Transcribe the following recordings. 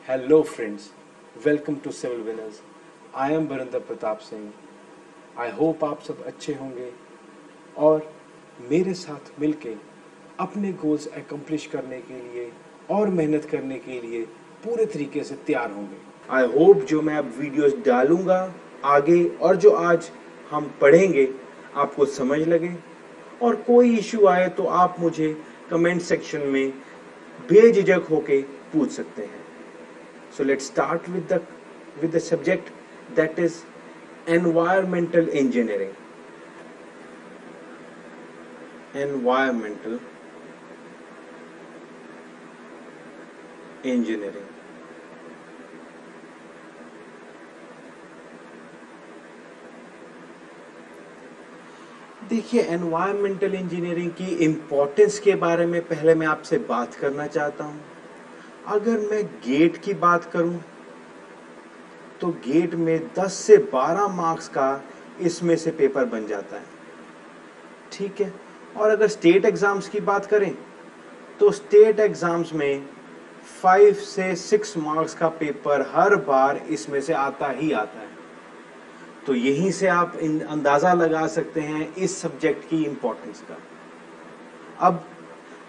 Hello friends, welcome to Civil Winners. I am Barinder Pratap Singh. I hope आप सब अच्छे होंगे और मेरे साथ मिलके अपने गोल्स अकम्प्लिश करने के लिए और मेहनत करने के लिए पूरे तरीके से तैयार होंगे। आई होप जो मैं अब वीडियोस डालूंगा आगे और जो आज हम पढ़ेंगे आपको समझ लगे और कोई इशू आए तो आप मुझे कमेंट सेक्शन में बेझिझक होके पूछ सकते हैं। So let's start with the subject that is environmental engineering. Environmental engineering. देखिए, एनवायरमेंटल इंजीनियरिंग की इम्पोर्टेंस के बारे में पहले मैं आपसे बात करना चाहता हूँ। अगर मैं गेट की बात करूं तो गेट में 10 से 12 मार्क्स का इसमें से पेपर बन जाता है, ठीक है। और अगर स्टेट एग्जाम्स की बात करें तो स्टेट एग्जाम्स में 5 से 6 मार्क्स का पेपर हर बार इसमें से आता ही आता है। तो यहीं से आप अंदाजा लगा सकते हैं इस सब्जेक्ट की इंपॉर्टेंस का। अब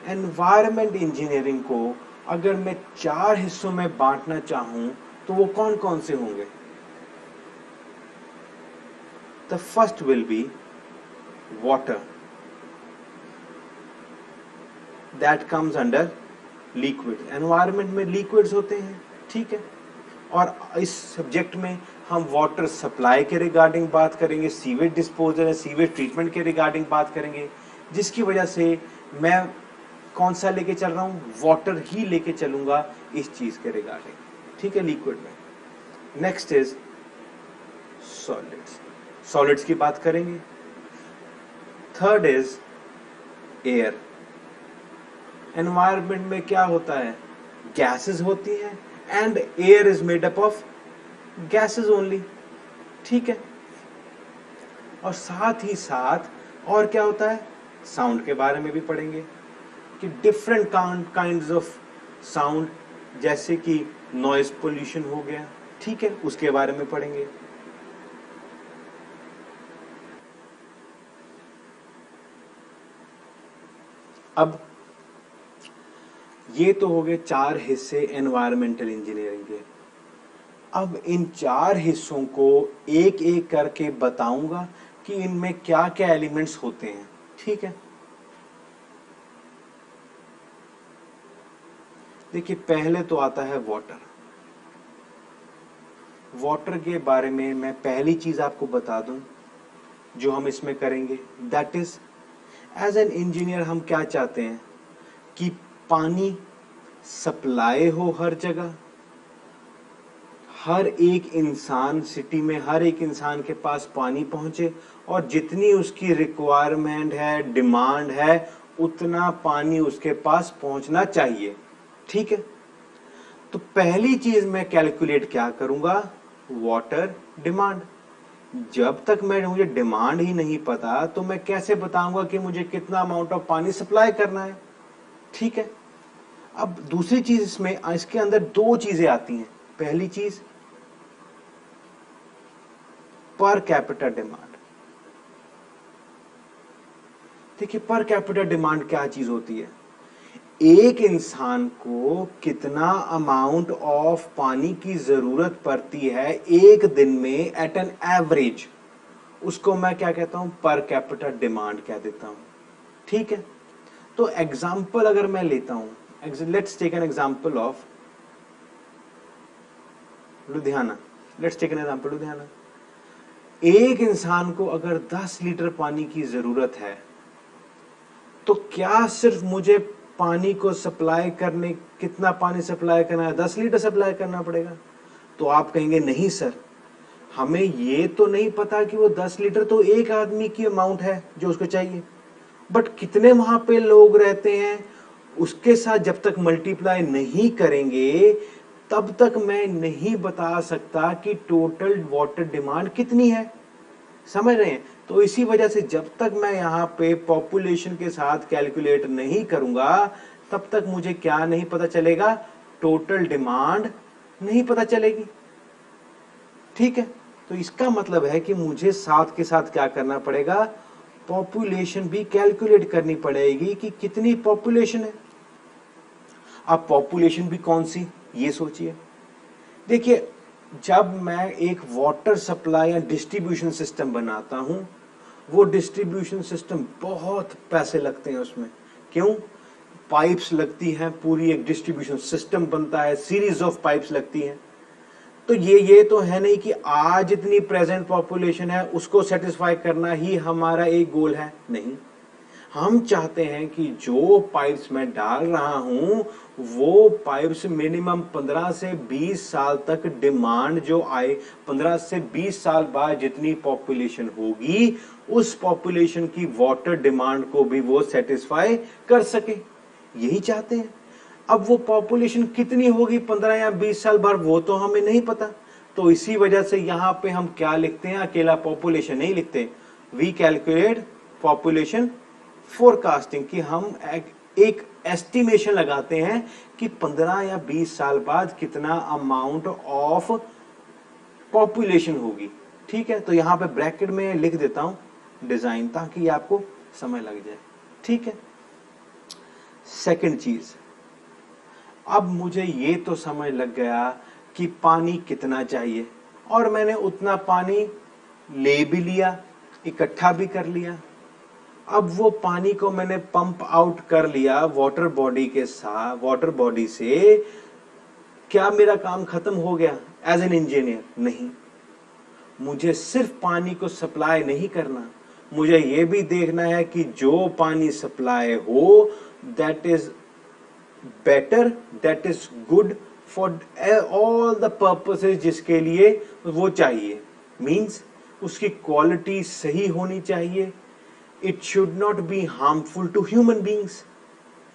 एनवायरमेंट इंजीनियरिंग को अगर मैं 4 हिस्सों में बांटना चाहूं तो वो कौन कौन से होंगे? The first will be water, that comes under liquid. Environment में लिक्विड्स होते हैं, ठीक है। और इस सब्जेक्ट में हम वाटर सप्लाई के रिगार्डिंग बात करेंगे, सीवेज डिस्पोजल है, सीवेज ट्रीटमेंट के रिगार्डिंग बात करेंगे, जिसकी वजह से मैं कौन सा लेके चल रहा हूं? वाटर ही लेके चलूंगा इस चीज के रिगार्डिंग, ठीक है, लिक्विड में। नेक्स्ट इज सॉलिड्स, सॉलिड्स की बात करेंगे। Third is air. एनवायरनमेंट में क्या होता है? गैसेस होती हैं and air is made up of gases only, ठीक है। और साथ ही साथ और क्या होता है? साउंड के बारे में भी पढ़ेंगे कि डिफरेंट काइंड्स ऑफ साउंड, जैसे कि नॉइज पोल्यूशन हो गया, ठीक है, उसके बारे में पढ़ेंगे। अब ये तो हो गए 4 हिस्से एनवायरमेंटल इंजीनियरिंग के। अब इन 4 हिस्सों को एक एक करके बताऊंगा कि इनमें क्या क्या एलिमेंट्स होते हैं, ठीक है। देखिए, पहले तो आता है वाटर। वाटर के बारे में मैं पहली चीज आपको बता दूं जो हम इसमें करेंगे, that is as an engineer हम क्या चाहते हैं कि पानी सप्लाई हो हर जगह, हर एक इंसान, सिटी में हर एक इंसान के पास पानी पहुंचे और जितनी उसकी रिक्वायरमेंट है, डिमांड है, उतना पानी उसके पास पहुंचना चाहिए, ठीक है। तो पहली चीज मैं कैलकुलेट क्या करूंगा? Water demand. जब तक मुझे डिमांड ही नहीं पता तो मैं कैसे बताऊंगा कि मुझे कितना अमाउंट ऑफ पानी सप्लाई करना है, ठीक है। अब दूसरी चीज इसके अंदर 2 चीजें आती हैं। पहली चीज पर कैपिटा डिमांड। देखिए, पर कैपिटा डिमांड क्या चीज होती है? एक इंसान को कितना अमाउंट ऑफ पानी की जरूरत पड़ती है एक दिन में एट एन एवरेज, उसको मैं क्या कहता हूं? पर कैपिटा डिमांड कह देता हूं, ठीक है। तो एग्जांपल अगर मैं लेता हूं, let's take an example of Ludhiana. Let's take an example Ludhiana. एक इंसान को अगर 10 लीटर पानी की जरूरत है तो क्या सिर्फ मुझे पानी को सप्लाई करने, कितना पानी सप्लाई करना है? 10 लीटर सप्लाई करना पड़ेगा? तो आप कहेंगे नहीं सर, हमें ये तो नहीं पता कि वो 10 लीटर तो एक आदमी की अमाउंट है जो उसको चाहिए, बट कितने वहां पे लोग रहते हैं उसके साथ जब तक मल्टीप्लाई नहीं करेंगे तब तक मैं नहीं बता सकता कि टोटल वाटर डिमांड कितनी है। समझ रहे हैं? तो इसी वजह से जब तक मैं यहां पे पॉपुलेशन के साथ कैलकुलेट नहीं करूंगा तब तक मुझे क्या नहीं पता चलेगा? टोटल डिमांड नहीं पता चलेगी। ठीक है, तो इसका मतलब है कि मुझे साथ के साथ क्या करना पड़ेगा, पॉपुलेशन भी कैलकुलेट करनी पड़ेगी कि कितनी पॉपुलेशन है। अब पॉपुलेशन भी कौन सी, ये सोचिए। देखिए, जब मैं एक वाटर सप्लाई या डिस्ट्रीब्यूशन सिस्टम बनाता हूं, वो डिस्ट्रीब्यूशन सिस्टम बहुत पैसे लगते हैं उसमें। क्यों? पाइप्स लगती हैं, पूरी एक डिस्ट्रीब्यूशन सिस्टम बनता है, सीरीज ऑफ पाइप्स लगती हैं। तो ये तो है नहीं कि आज इतनी प्रेजेंट पॉपुलेशन है उसको सेटिस्फाई करना ही हमारा एक गोल है, नहीं। हम चाहते हैं कि जो पाइप्स मैं डाल रहा हूं वो पाइप्स मिनिमम 15 से 20 साल तक डिमांड जो आए, 15 से 20 साल बाद जितनी पॉपुलेशन होगी उस पॉपुलेशन की वाटर डिमांड को भी वो सेटिस्फाई कर सके, यही चाहते हैं। अब वो पॉपुलेशन कितनी होगी 15 या 20 साल बाद, वो तो हमें नहीं पता। तो इसी वजह से यहां पे हम क्या लिखते हैं, अकेला पॉपुलेशन नहीं लिखते, वी कैलकुलेट पॉपुलेशन फोरकास्टिंग, कि हम एक एस्टिमेशन लगाते हैं कि 15 या 20 साल बाद कितना अमाउंट ऑफ पॉपुलेशन होगी। ठीक है, तो यहां पे ब्रैकेट में लिख देता हूं डिजाइन, ताकि आपको समय लग जाए। ठीक है, सेकंड चीज, अब मुझे ये तो समझ लग गया कि पानी कितना चाहिए, और मैंने उतना पानी ले भी लिया, इकट्ठा भी कर लिया। अब वो पानी को मैंने पंप आउट कर लिया वाटर बॉडी के साथ, वाटर बॉडी से। क्या मेरा काम खत्म हो गया एज एन इंजीनियर? नहीं। मुझे सिर्फ पानी को सप्लाई नहीं करना, मुझे ये भी देखना है कि जो पानी सप्लाई हो that is better, that is good for all the purposes जिसके लिए वो चाहिए। मीन्स उसकी क्वालिटी सही होनी चाहिए, it should not be harmful to human beings.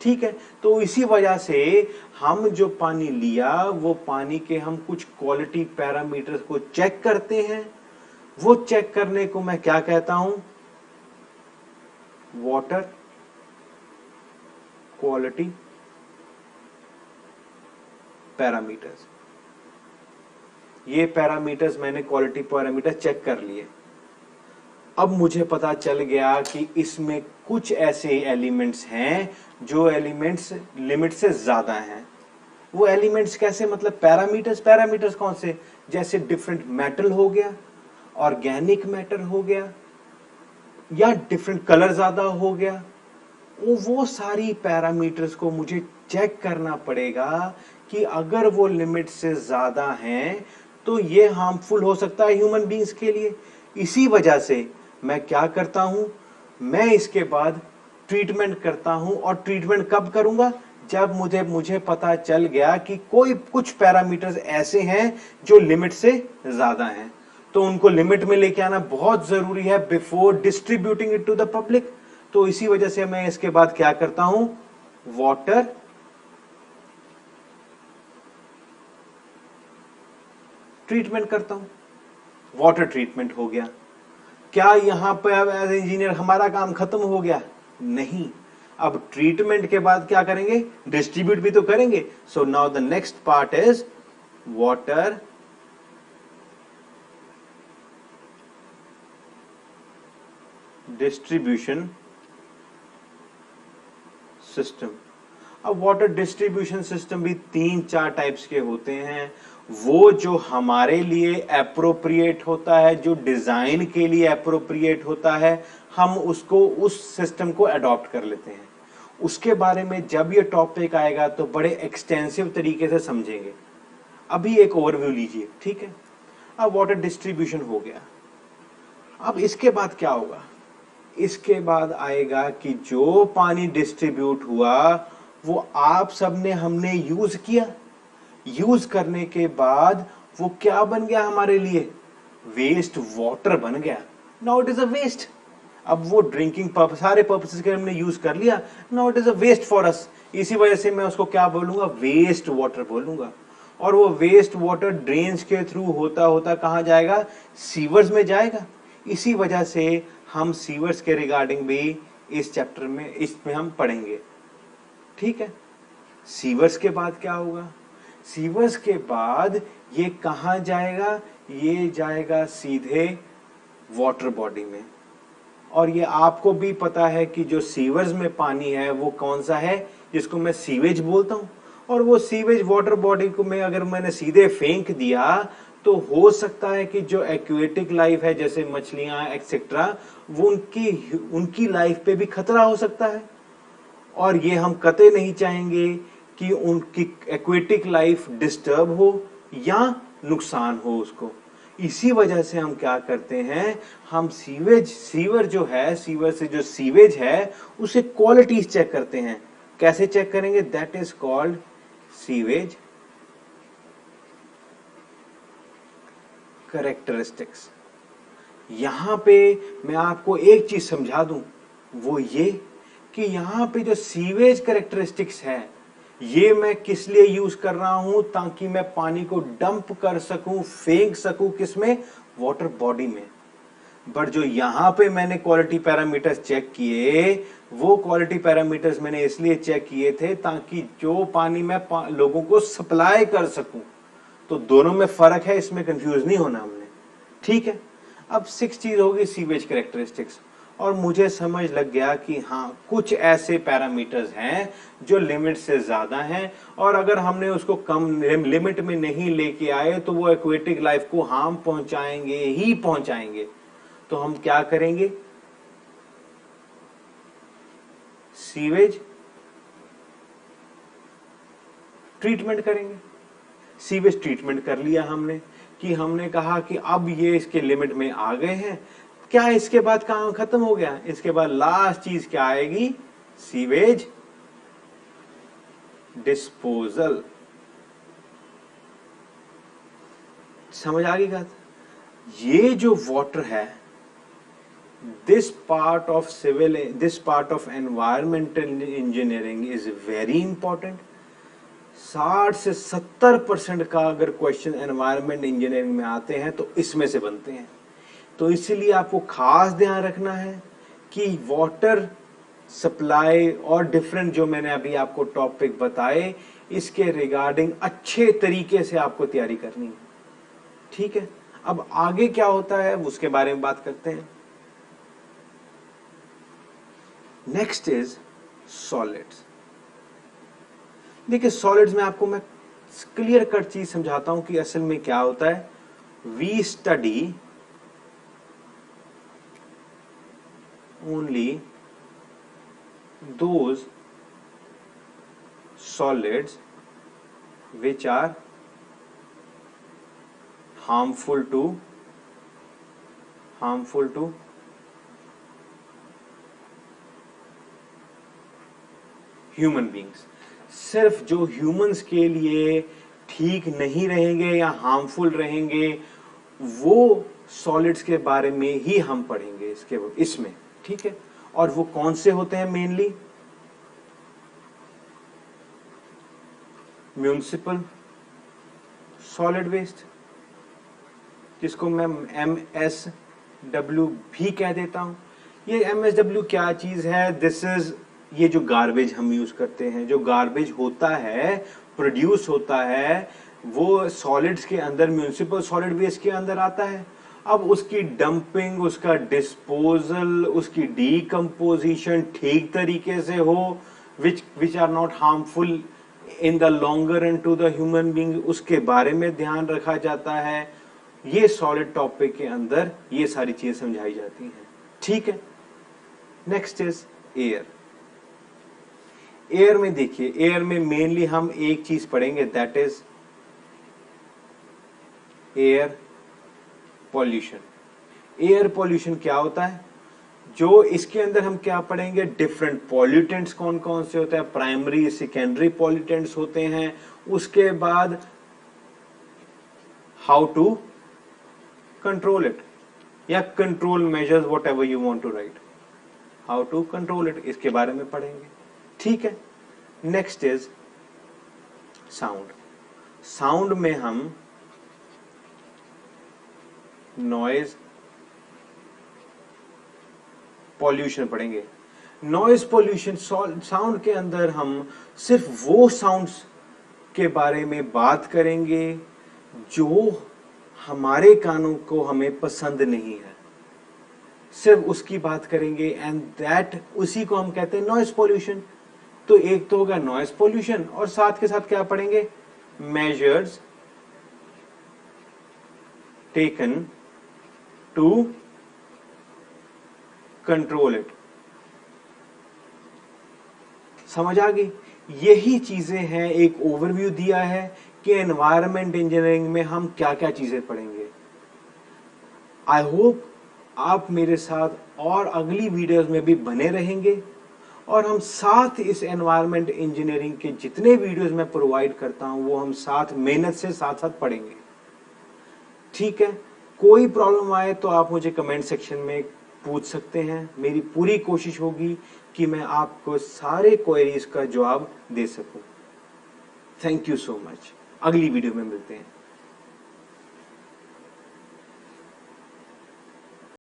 ठीक है, तो इसी वजह से हम जो पानी लिया वो पानी के हम कुछ क्वालिटी पैरामीटर्स को चेक करते हैं। वो चेक करने को मैं क्या कहता हूं, वाटर क्वालिटी पैरामीटर्स। ये पैरामीटर्स मैंने क्वालिटी पैरामीटर चेक कर लिए। अब मुझे पता चल गया कि इसमें कुछ ऐसे एलिमेंट्स हैं जो एलिमेंट्स लिमिट से ज्यादा हैं। वो एलिमेंट्स कैसे, मतलब पैरामीटर्स कौन से, जैसे डिफरेंट मेटल हो गया, ऑर्गेनिक मैटर हो गया, या डिफरेंट कलर ज्यादा हो गया। वो सारी पैरामीटर्स को मुझे चेक करना पड़ेगा कि अगर वो लिमिट से ज्यादा हैं तो ये हार्मफुल हो सकता है ह्यूमन बींग्स के लिए। इसी वजह से मैं क्या करता हूं, मैं इसके बाद ट्रीटमेंट करता हूं। और ट्रीटमेंट कब करूंगा, जब मुझे पता चल गया कि कुछ पैरामीटर्स ऐसे हैं जो लिमिट से ज्यादा हैं, तो उनको लिमिट में लेके आना बहुत जरूरी है before distributing it to the public. तो इसी वजह से मैं इसके बाद क्या करता हूं, वाटर ट्रीटमेंट करता हूं। वाटर ट्रीटमेंट हो गया। क्या यहां पर अब एज इंजीनियर हमारा काम खत्म हो गया? नहीं। अब ट्रीटमेंट के बाद क्या करेंगे, डिस्ट्रीब्यूट भी तो करेंगे। So now the next part is water distribution system. अब वाटर डिस्ट्रीब्यूशन सिस्टम भी 3-4 टाइप्स के होते हैं। वो जो हमारे लिए एप्रोप्रिएट होता है, जो डिजाइन के लिए एप्रोप्रिएट होता है, हम उसको उस सिस्टम को अडॉप्ट कर लेते हैं। उसके बारे में जब ये टॉपिक आएगा तो बड़े एक्सटेंसिव तरीके से समझेंगे। अभी एक ओवरव्यू लीजिए, ठीक है। अब वाटर डिस्ट्रीब्यूशन हो गया। अब इसके बाद क्या होगा, इसके बाद आएगा कि जो पानी डिस्ट्रीब्यूट हुआ वो आप सबने हमने यूज किया। यूज करने के बाद वो क्या बन गया हमारे लिए, वेस्ट वाटर बन गया। Now it is a waste. अब वो ड्रिंकिंग पर्पस, सारे पर्पसेस के हमने यूज कर लिया, now it is a waste for us. इसी वजह से मैं उसको क्या बोलूंगा, वेस्ट वाटर बोलूंगा। और वो वेस्ट वाटर ड्रेन्स के थ्रू होता होता कहां जाएगा, सीवर्स में जाएगा। इसी वजह से हम सीवर्स के रिगार्डिंग भी इस चैप्टर में हम पढ़ेंगे, ठीक है। सीवर्स के बाद क्या होगा, सीवर्स के बाद ये कहाँ जाएगा? ये जाएगा सीधे वाटर बॉडी में। और ये आपको भी पता है कि जो सीवर्स में पानी है वो कौन सा है, जिसको मैं सीवेज बोलता हूँ। और वो सीवेज वाटर बॉडी को मैं अगर मैंने सीधे फेंक दिया तो हो सकता है कि जो एक्वेटिक लाइफ है जैसे मछलियां एक्सेट्रा, वो उनकी लाइफ पे भी खतरा हो सकता है। और ये हम कतई नहीं चाहेंगे कि उनकी एक्वेटिक लाइफ डिस्टर्ब हो या नुकसान हो उसको। इसी वजह से हम क्या करते हैं, हम सीवर जो है, सीवर से जो सीवेज है उसे क्वालिटीज चेक करते हैं। कैसे चेक करेंगे? That is called sewage characteristics. यहां पे मैं आपको एक चीज समझा दूं, वो ये कि यहां पे जो सीवेज कैरेक्टरिस्टिक्स है ये मैं किस लिए यूज कर रहा हूं, ताकि मैं पानी को डंप कर सकूं, फेंक सकूं, किसमें? वाटर बॉडी में। बट जो यहां पे मैंने क्वालिटी पैरामीटर्स चेक किए, वो क्वालिटी पैरामीटर्स मैंने इसलिए चेक किए थे ताकि जो पानी मैं लोगों को सप्लाई कर सकूं। तो दोनों में फर्क है, इसमें कंफ्यूज नहीं होना हमने। ठीक है, अब 6 चीज होगी सीवेज कैरेक्टरिस्टिक्स। और मुझे समझ लग गया कि हाँ, कुछ ऐसे पैरामीटर्स हैं जो लिमिट से ज्यादा हैं, और अगर हमने उसको कम लिमिट में नहीं लेके आए तो वो एक्वेटिक लाइफ को हार्म पहुंचाएंगे ही पहुंचाएंगे। तो हम क्या करेंगे? सीवेज ट्रीटमेंट करेंगे। सीवेज ट्रीटमेंट कर लिया हमने कि हमने कहा कि अब ये इसके लिमिट में आ गए हैं। क्या इसके बाद काम खत्म हो गया? इसके बाद लास्ट चीज क्या आएगी? Sewage disposal. समझ आ गई बात? ये जो वाटर है, this part of environmental engineering is very important. 60 से 70% का अगर क्वेश्चन एनवायरमेंट इंजीनियरिंग में आते हैं तो इसमें से बनते हैं। तो इसीलिए आपको खास ध्यान रखना है कि वाटर सप्लाई और डिफरेंट जो मैंने अभी आपको टॉपिक बताए, इसके रिगार्डिंग अच्छे तरीके से आपको तैयारी करनी है। ठीक है, अब आगे क्या होता है उसके बारे में बात करते हैं। Next is solids. देखिए, सॉलिड्स में आपको मैं क्लियर कट चीज समझाता हूं कि असल में क्या होता है। We study only those solids which are harmful to human beings. सिर्फ जो ह्यूमंस के लिए ठीक नहीं रहेंगे या हार्मफुल रहेंगे, वो सॉलिड्स के बारे में ही हम पढ़ेंगे इसमें। ठीक है, और वो कौन से होते हैं? मेनली म्यूनिसिपल सॉलिड वेस्ट, जिसको मैं MSW भी कह देता हूं। ये MSW क्या चीज है? दिस इज, ये जो गार्बेज हम यूज करते हैं, जो गार्बेज होता है, प्रोड्यूस होता है, वो सॉलिड्स के अंदर, म्यूनिसिपल सॉलिड वेस्ट के अंदर आता है। अब उसकी डंपिंग, उसका डिस्पोजल, उसकी डीकंपोजिशन ठीक तरीके से हो, which are not harmful in the longer run to the human being, उसके बारे में ध्यान रखा जाता है। ये सॉलिड टॉपिक के अंदर ये सारी चीजें समझाई जाती हैं। ठीक है, नेक्स्ट इज एयर। एयर में देखिए, एयर में मेनली हम एक चीज पढ़ेंगे, that is air pollution. Air pollution क्या होता है? जो इसके अंदर हम क्या पढ़ेंगे, डिफरेंट पॉल्यूटेंट्स कौन कौन से होते हैं, प्राइमरी सेकेंडरी पॉल्यूटेंट्स होते हैं। उसके बाद हाउ टू कंट्रोल इट, या control measures, whatever you want to write, how to control it, इसके बारे में पढ़ेंगे। ठीक है, नेक्स्ट इज साउंड। साउंड में हम नॉइज पॉल्यूशन पढ़ेंगे। नॉइज पॉल्यूशन, साउंड के अंदर हम सिर्फ वो साउंड्स के बारे में बात करेंगे जो हमारे कानों को हमें पसंद नहीं है, सिर्फ उसकी बात करेंगे, एंड दैट उसी को हम कहते हैं नॉइस पोल्यूशन। तो एक तो होगा नॉइस पोल्यूशन और साथ के साथ क्या पढ़ेंगे, measures taken to control it. समझ आ गई? यही चीजें हैं, एक ओवरव्यू दिया है कि एनवायरनमेंट इंजीनियरिंग में हम क्या क्या चीजें पढ़ेंगे। आई होप आप मेरे साथ और अगली वीडियोस में भी बने रहेंगे और हम साथ इस एनवायरनमेंट इंजीनियरिंग के जितने वीडियोस मैं प्रोवाइड करता हूं वो हम साथ मेहनत से साथ साथ पढ़ेंगे। ठीक है, कोई प्रॉब्लम आए तो आप मुझे कमेंट सेक्शन में पूछ सकते हैं। मेरी पूरी कोशिश होगी कि मैं आपको सारे क्वेरीज का जवाब दे सकूं। Thank you so much. अगली वीडियो में मिलते हैं।